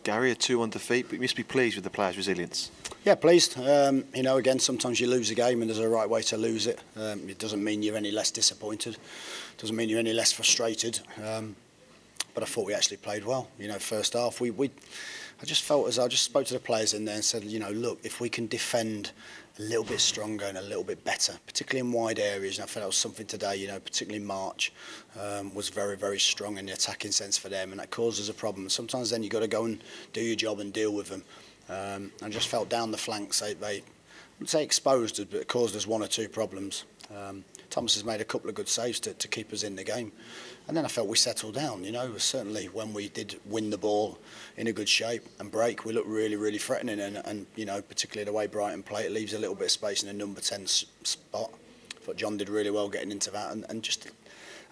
Gary, a 2-1 defeat, but you must be pleased with the players' resilience. Yeah, pleased. You know, again, sometimes you lose a game and there's a right way to lose it. It doesn't mean you're any less disappointed. It doesn't mean you're any less frustrated. But I thought we actually played well. You know, first half, I just felt as I just spoke to the players in there and said, you know, look, if we can defend a little bit stronger and a little bit better, particularly in wide areas, and I felt that was something today, you know, particularly March, was very, very strong in the attacking sense for them, and that causes a problem. Sometimes then you've got to go and do your job and deal with them. I just felt down the flanks, they I wouldn't say exposed us, but it caused us one or two problems. Thomas has made a couple of good saves to keep us in the game. And then I felt we settled down, you know. Certainly when we did win the ball in a good shape and break, we looked really, really threatening. And you know, particularly the way Brighton play, it leaves a little bit of space in the number 10 spot. I thought John did really well getting into that. And just,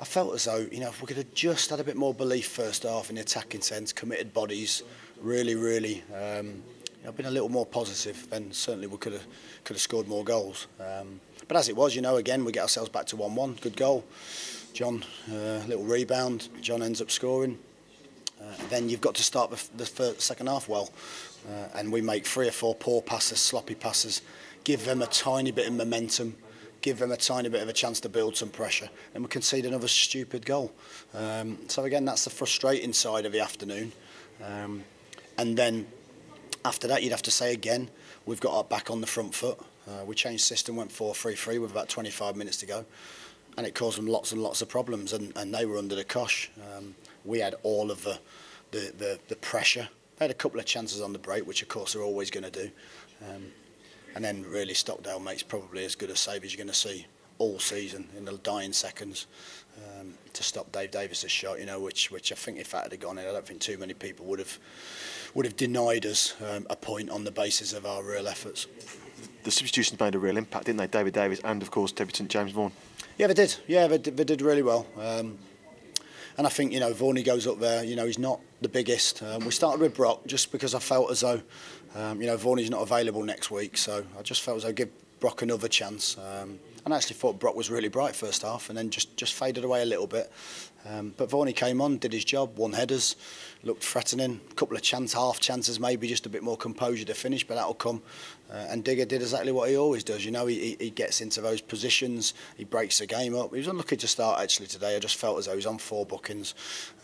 I felt as though, you know, if we could have just had a bit more belief first half in the attacking sense, committed bodies, really, really, you know, been a little more positive, then certainly we could have scored more goals. But as it was, you know, again, we get ourselves back to 1-1. Good goal. John, little rebound. John ends up scoring. Then you've got to start the second half well. And we make 3 or 4 poor passes, sloppy passes, give them a tiny bit of momentum, give them a tiny bit of a chance to build some pressure, and we concede another stupid goal. So again, that's the frustrating side of the afternoon. And then after that, you'd have to say again, we've got our back on the front foot. We changed system, went 4-3-3 with about 25 minutes to go, and it caused them lots and lots of problems, and they were under the cosh. We had all of the pressure. They had a couple of chances on the break, which of course they're always going to do. And then really Stockdale makes probably as good a save as you're going to see all season in the dying seconds to stop Dave Davis's shot, you know, which I think if that had gone in, I don't think too many people would have denied us a point on the basis of our real efforts. The substitutions made a real impact, didn't they? David Davis and, of course, debutant James Vaughan. Yeah, they did. Yeah, they did really well. And I think, you know, Vaughan goes up there, you know, he's not the biggest. We started with Brock just because I felt as though, you know, Vaughan is not available next week. So I just felt as though give Brock another chance. And I actually thought Brock was really bright first half and then just faded away a little bit. But Vaughan came on, did his job, won headers, looked threatening, a couple of half chances, maybe just a bit more composure to finish, but that'll come. And Digger did exactly what he always does, you know, he gets into those positions, he breaks the game up. He was unlucky to start actually today. I just felt as though he was on 4 bookings.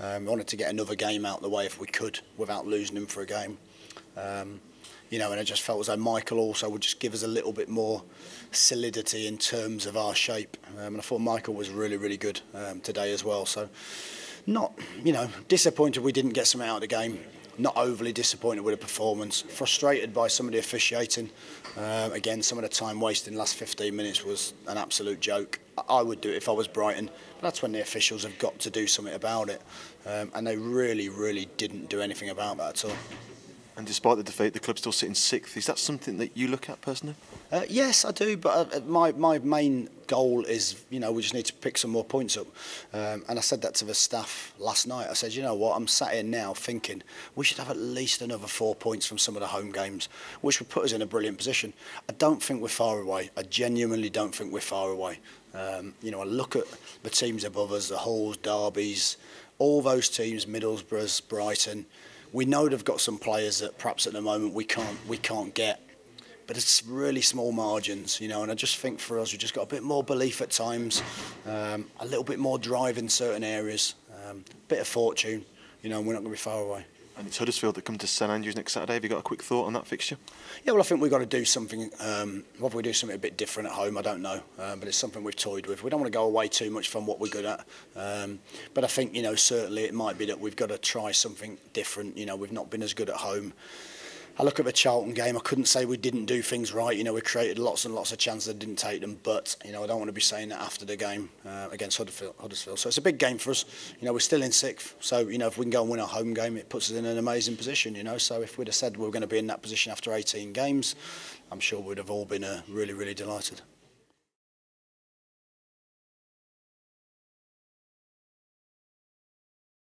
Wanted to get another game out of the way if we could without losing him for a game. You know, and I just felt as though Michael also would just give us a little bit more solidity in terms of our shape. And I thought Michael was really, really good today as well. So not, you know, disappointed we didn't get something out of the game. Not overly disappointed with the performance. Frustrated by some of the officiating. Again, some of the time wasted in the last 15 minutes was an absolute joke. I would do it if I was Brighton. But that's when the officials have got to do something about it. And they really, really didn't do anything about that at all. And despite the defeat, the club's still sitting 6th. Is that something that you look at personally? Yes, I do. But my main goal is, you know, we just need to pick some more points up. And I said that to the staff last night. I said, you know what, I'm sat here now thinking we should have at least another 4 points from some of the home games, which would put us in a brilliant position. I don't think we're far away. I genuinely don't think we're far away. You know, I look at the teams above us, the Hulls, Derbys, all those teams, Middlesbroughs, Brighton. We know they've got some players that perhaps at the moment we can't get, but it's really small margins, you know. And I just think for us, we just got a bit more belief at times, a little bit more drive in certain areas, a bit of fortune, you know. And we're not going to be far away. And it's Huddersfield that come to St Andrews next Saturday. Have you got a quick thought on that fixture? Yeah, well, I think we've got to do something. Whether we do something a bit different at home, I don't know. But it's something we've toyed with. We don't want to go away too much from what we're good at. But I think, you know, certainly it might be that we've got to try something different. You know, we've not been as good at home. I look at the Charlton game, I couldn't say we didn't do things right. You know, we created lots and lots of chances and didn't take them. But, you know, I don't want to be saying that after the game against Huddersfield. So it's a big game for us. You know, we're still in 6th. So, you know, if we can go and win our home game, it puts us in an amazing position, you know. So if we'd have said we were going to be in that position after 18 games, I'm sure we'd have all been really, really delighted.